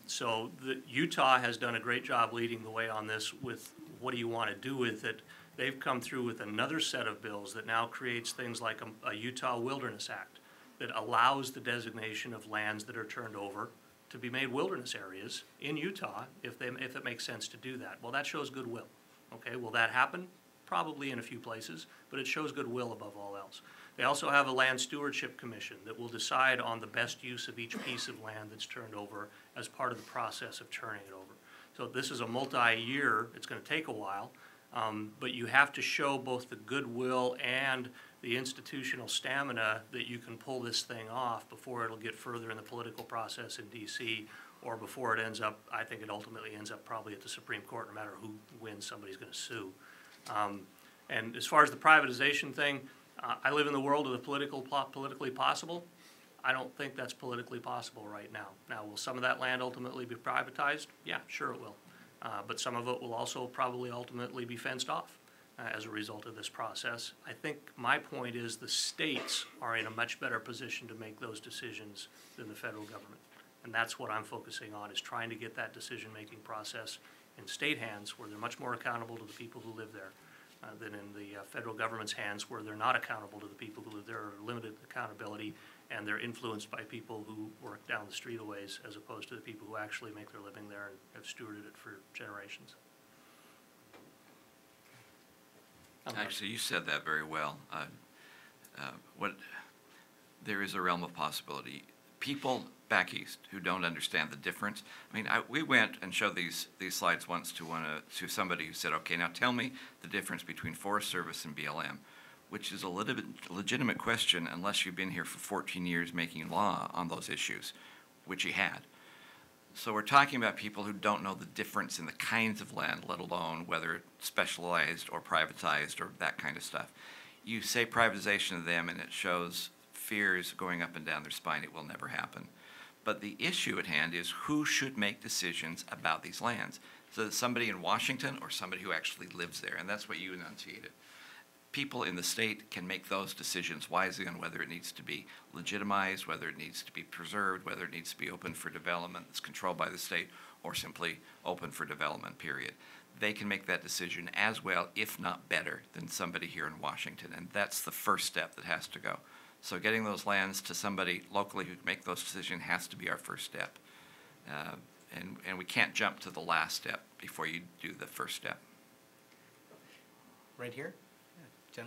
So Utah has done a great job leading the way on this with what do you want to do with it. They've come through with another set of bills that now creates things like a Utah Wilderness Act that allows the designation of lands that are turned over to be made wilderness areas in Utah if it makes sense to do that. Well, that shows goodwill. Okay, will that happen? Probably in a few places, but it shows goodwill above all else. They also have a land stewardship commission that will decide on the best use of each piece of land that's turned over as part of the process of turning it over. So this is a multi-year, it's going to take a while, but you have to show both the goodwill and the institutional stamina that you can pull this thing off before it'll get further in the political process in DC, or before it ends up, I think it ultimately ends up probably at the Supreme Court. No matter who wins, somebody's going to sue. And as far as the privatization thing, I live in the world of the politically possible. I don't think that's politically possible right now. Now, will some of that land ultimately be privatized? Yeah, sure it will. But some of it will also probably ultimately be fenced off as a result of this process. I think my point is the states are in a much better position to make those decisions than the federal government. And that's what I'm focusing on, is trying to get that decision-making process in state hands where they're much more accountable to the people who live there than in the federal government's hands where they're not accountable to the people who live there, or limited accountability, and they're influenced by people who work down the street a ways as opposed to the people who actually make their living there and have stewarded it for generations. Actually, you said that very well. There is a realm of possibility. People back east who don't understand the difference. I mean, we went and showed these slides once to somebody who said, okay, now tell me the difference between Forest Service and BLM, which is a legitimate question unless you've been here for 14 years making law on those issues, which he had. So we're talking about people who don't know the difference in the kinds of land, let alone whether it's specialized or privatized or that kind of stuff. You say privatization to them and it shows fears going up and down their spine. It will never happen. But the issue at hand is who should make decisions about these lands. So that somebody in Washington or somebody who actually lives there, and that's what you enunciated. People in the state can make those decisions wisely on whether it needs to be legitimized, whether it needs to be preserved, whether it needs to be open for development that's controlled by the state, or simply open for development, period. They can make that decision as well, if not better, than somebody here in Washington, and that's the first step that has to go. So getting those lands to somebody locally who can make those decisions has to be our first step. And we can't jump to the last step before you do the first step. Right here, Jen.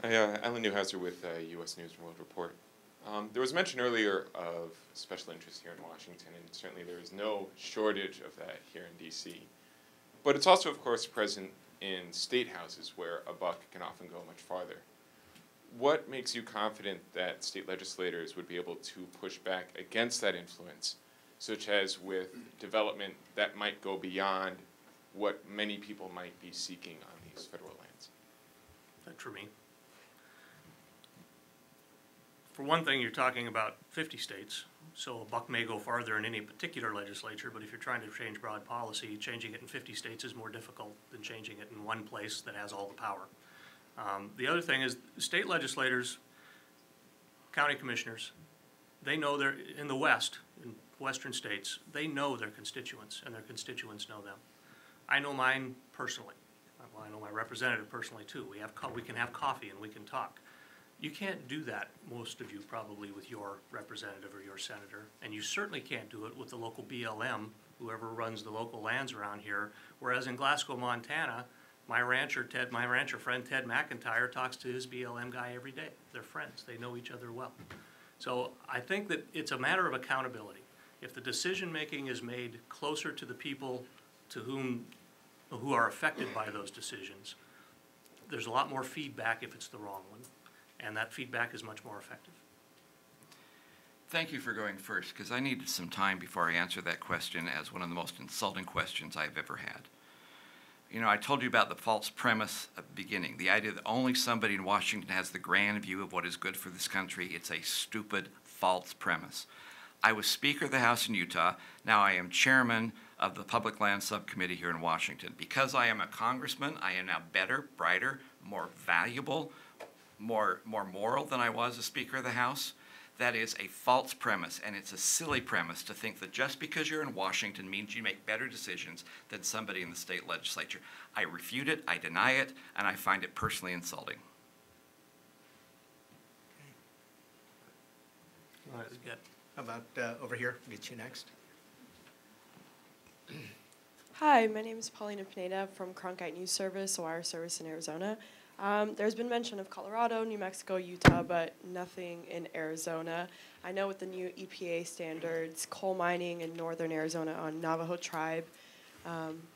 Hi, Alan Newhouser with U.S. News and World Report. There was mention earlier of special interest here in Washington, and certainly there is no shortage of that here in D.C. But it's also, of course, present in state houses where a buck can often go much farther. What makes you confident that state legislators would be able to push back against that influence, such as with development that might go beyond what many people might be seeking on these federal lands? That's for me. For one thing, you're talking about 50 states, so a buck may go farther in any particular legislature, but if you're trying to change broad policy, changing it in 50 states is more difficult than changing it in one place that has all the power. The other thing is state legislators, county commissioners, they know they're in the West, in western states, they know their constituents and their constituents know them. I know mine personally. Well, I know my representative personally too. We can have coffee and we can talk. You can't do that, most of you probably, with your representative or your senator, and you certainly can't do it with the local BLM, whoever runs the local lands around here, whereas in Glasgow, Montana, my rancher friend Ted McIntyre talks to his BLM guy every day. They're friends. They know each other well. So I think that it's a matter of accountability. If the decision making is made closer to the people who are affected by those decisions, there's a lot more feedback if it's the wrong one, and that feedback is much more effective. Thank you for going first, because I needed some time before I answer that question as one of the most insulting questions I've ever had. You know, I told you about the false premise at the beginning, the idea that only somebody in Washington has the grand view of what is good for this country. It's a stupid, false premise. I was Speaker of the House in Utah. Now I am Chairman of the Public Land Subcommittee here in Washington. Because I am a congressman, I am now better, brighter, more valuable, more moral than I was as Speaker of the House. That is a false premise, and it's a silly premise to think that just because you're in Washington means you make better decisions than somebody in the state legislature. I refute it, I deny it, and I find it personally insulting. How about over here? We'll get you next. Hi, my name is Paulina Pineda from Cronkite News Service, a wire service in Arizona. There's been mention of Colorado, New Mexico, Utah, but nothing in Arizona. I know with the new EPA standards, coal mining in northern Arizona on Navajo tribe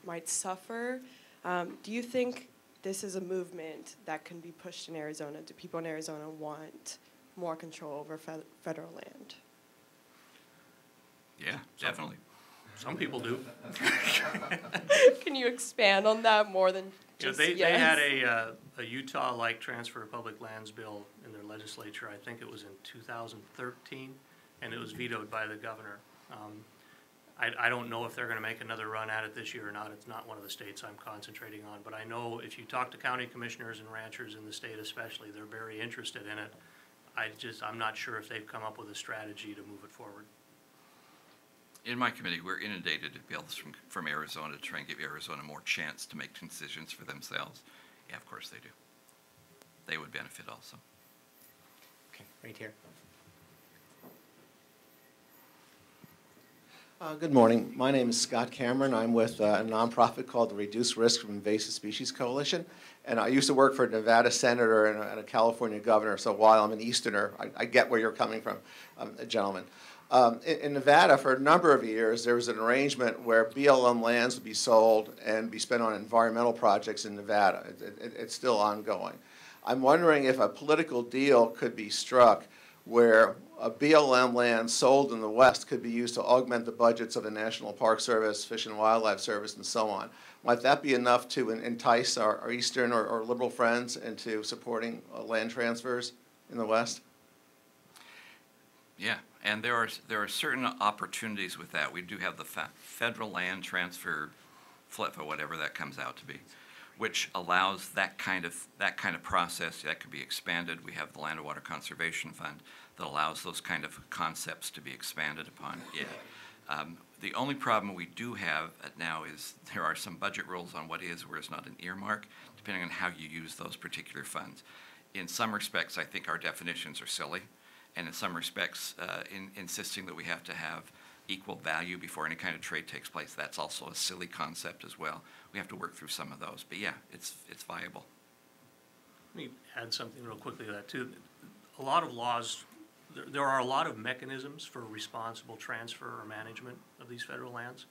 might suffer. Do you think this is a movement that can be pushed in Arizona? Do people in Arizona want more control over federal land? Yeah, definitely. Some people do. Can you expand on that more than just they yes? had a Utah-like transfer of public lands bill in their legislature. I think it was in 2013, and it was vetoed by the governor. I don't know if they're going to make another run at it this year or not. It's not one of the states I'm concentrating on, but I know if you talk to county commissioners and ranchers in the state especially, they're very interested in it. I'm not sure if they've come up with a strategy to move it forward. In my committee, we're inundated with bills from Arizona to try and give Arizona more chance to make decisions for themselves. Yeah, of course they do. They would benefit also. Okay, right here. Good morning. My name is Scott Cameron. I'm with a nonprofit called the Reduce Risk from Invasive Species Coalition. And I used to work for a Nevada senator and a California governor, so while I'm an Easterner, I get where you're coming from, gentlemen. In Nevada, for a number of years, there was an arrangement where BLM lands would be sold and be spent on environmental projects in Nevada. It's still ongoing. I'm wondering if a political deal could be struck where a BLM land sold in the West could be used to augment the budgets of the National Park Service, Fish and Wildlife Service, and so on. Might that be enough to entice our Eastern or liberal friends into supporting land transfers in the West? Yeah, and there are certain opportunities with that. We do have the federal land transfer, FLIPA, whatever that comes out to be, which allows that kind of process that could be expanded. We have the Land and Water Conservation Fund that allows those kind of concepts to be expanded upon. Yeah. The only problem we do have now is there are some budget rules on what is or is not an earmark, depending on how you use those particular funds. In some respects, I think our definitions are silly, and in some respects, insisting that we have to have equal value before any kind of trade takes place, that's also a silly concept as well. We have to work through some of those, but yeah, it's viable. Let me add something real quickly to that too. A lot of laws, there are a lot of mechanisms for responsible transfer or management of these federal lands,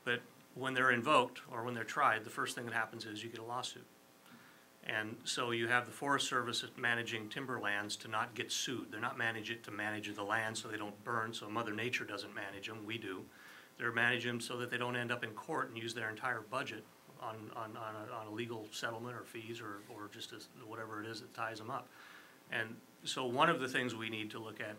but when they're invoked or when they're tried, the first thing that happens is you get a lawsuit. And so you have the Forest Service managing timberlands to not get sued. They're not managing it to manage the land so they don't burn, so Mother Nature doesn't manage them, we do. They're managing them so that they don't end up in court and use their entire budget on a legal settlement or fees or just whatever it is that ties them up. And so one of the things we need to look at,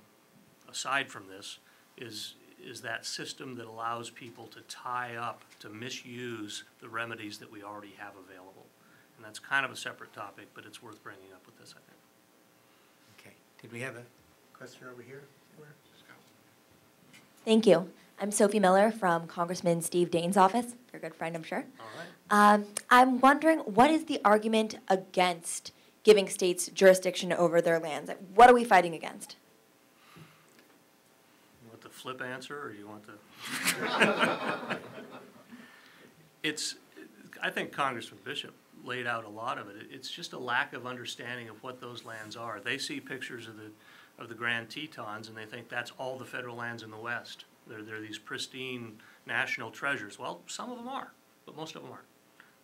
aside from this, is that system that allows people to tie up, to misuse the remedies that we already have available. And that's kind of a separate topic, but it's worth bringing up with this, I think. Okay. Did we have a question over here? Thank you. I'm Sophie Miller from Congressman Steve Daines' office. Your good friend, I'm sure. All right. I'm wondering, what is the argument against giving states jurisdiction over their lands? What are we fighting against? You want the flip answer, or you want the... I think Congressman Bishop laid out a lot of it. It's just a lack of understanding of what those lands are. They see pictures of the Grand Tetons and they think that's all the federal lands in the West. They're these pristine national treasures. Well, some of them are, but most of them aren't.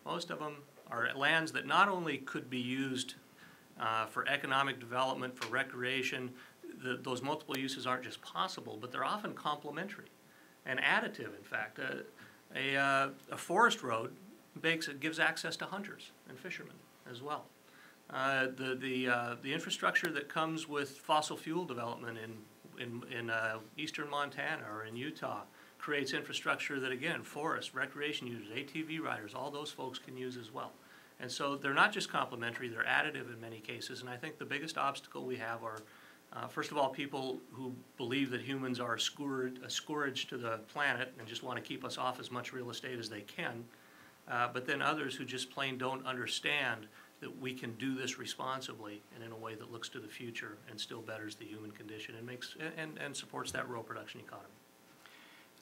Most of them are lands that not only could be used for economic development, for recreation. Those multiple uses aren't just possible, but they're often complementary and additive, in fact. A forest road gives access to hunters and fishermen as well. The infrastructure that comes with fossil fuel development in eastern Montana or in Utah creates infrastructure that, again, forests, recreation users, ATV riders, all those folks can use as well. And so they're not just complementary, they're additive in many cases. And I think the biggest obstacle we have are, first of all, people who believe that humans are a scourge to the planet and just want to keep us off as much real estate as they can. But then others who just plain don't understand that we can do this responsibly and in a way that looks to the future and still betters the human condition and makes and supports that rural production economy.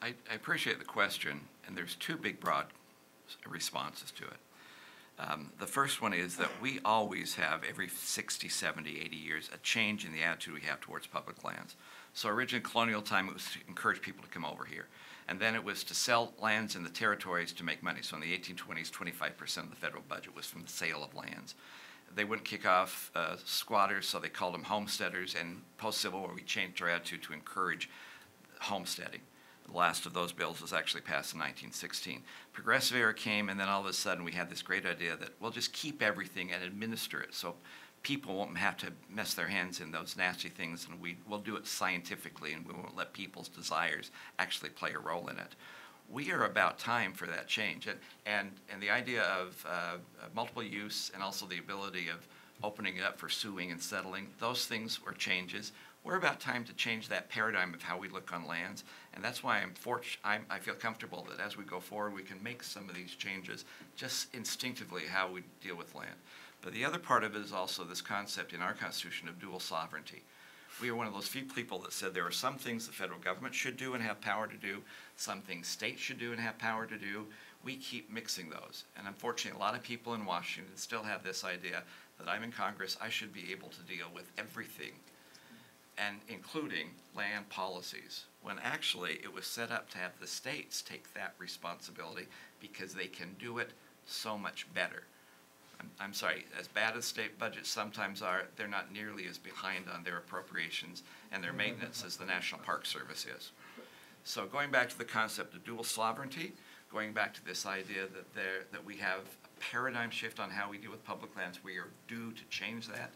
I appreciate the question, and there's two big broad responses to it. The first one is that we always have, every 60, 70, 80 years, a change in the attitude we have towards public lands. So originally, colonial time, it was to encourage people to come over here. And then it was to sell lands in the territories to make money. So in the 1820s, 25% of the federal budget was from the sale of lands. They wouldn't kick off squatters, so they called them homesteaders. And post-Civil War, we changed our attitude to encourage homesteading. The last of those bills was actually passed in 1916. Progressive era came, and then all of a sudden we had this great idea that we'll just keep everything and administer it so people won't have to mess their hands in those nasty things, and we'll do it scientifically, and we won't let people's desires actually play a role in it. We are about time for that change, and the idea of multiple use and also the ability of opening it up for suing and settling, those things were changes. We're about time to change that paradigm of how we look on lands, and that's why I feel comfortable that as we go forward, we can make some of these changes just instinctively how we deal with land. But the other part of it is also this concept in our Constitution of dual sovereignty. We are one of those few people that said there are some things the federal government should do and have power to do, some things states should do and have power to do. We keep mixing those, and unfortunately a lot of people in Washington still have this idea that I'm in Congress, I should be able to deal with everything, and including land policies, when actually it was set up to have the states take that responsibility because they can do it so much better. I'm sorry, as bad as state budgets sometimes are, they're not nearly as behind on their appropriations and their maintenance as the National Park Service is. So going back to the concept of dual sovereignty, going back to this idea that we have a paradigm shift on how we deal with public lands, we are due to change that,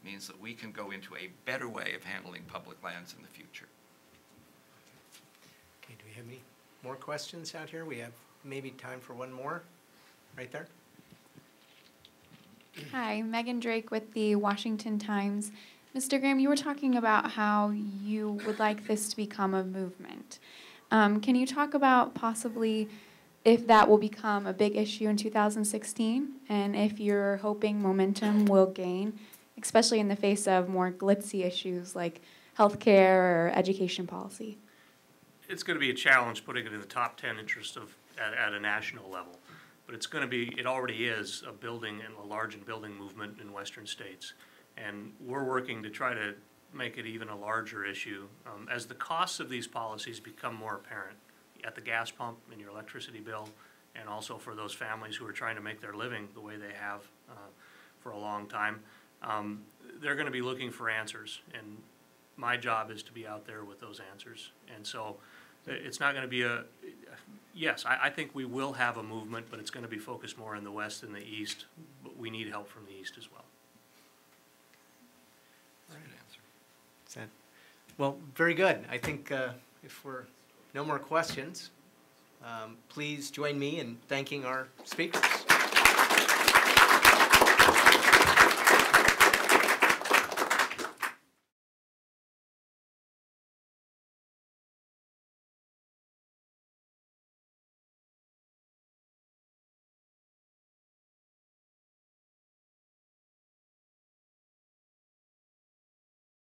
means that we can go into a better way of handling public lands in the future. Okay, do we have any more questions out here? We have maybe time for one more, right there. Hi, Megan Drake with the Washington Times. Mr. Graham, you were talking about how you would like this to become a movement. Can you talk about possibly if that will become a big issue in 2016 and if you're hoping momentum will gain, especially in the face of more glitzy issues like healthcare or education policy? It's going to be a challenge putting it in the top 10 interest at a national level. But it's going to be, it already is a building and a large and building movement in western states. And we're working to try to make it even a larger issue. As the costs of these policies become more apparent at the gas pump, in your electricity bill, and also for those families who are trying to make their living the way they have for a long time, they're going to be looking for answers. And my job is to be out there with those answers. And so it's not going to be a, yes, I think we will have a movement, but it's going to be focused more in the West than the East. But we need help from the East as well. That's a good answer. Well, very good. I think if we're no more questions, please join me in thanking our speakers.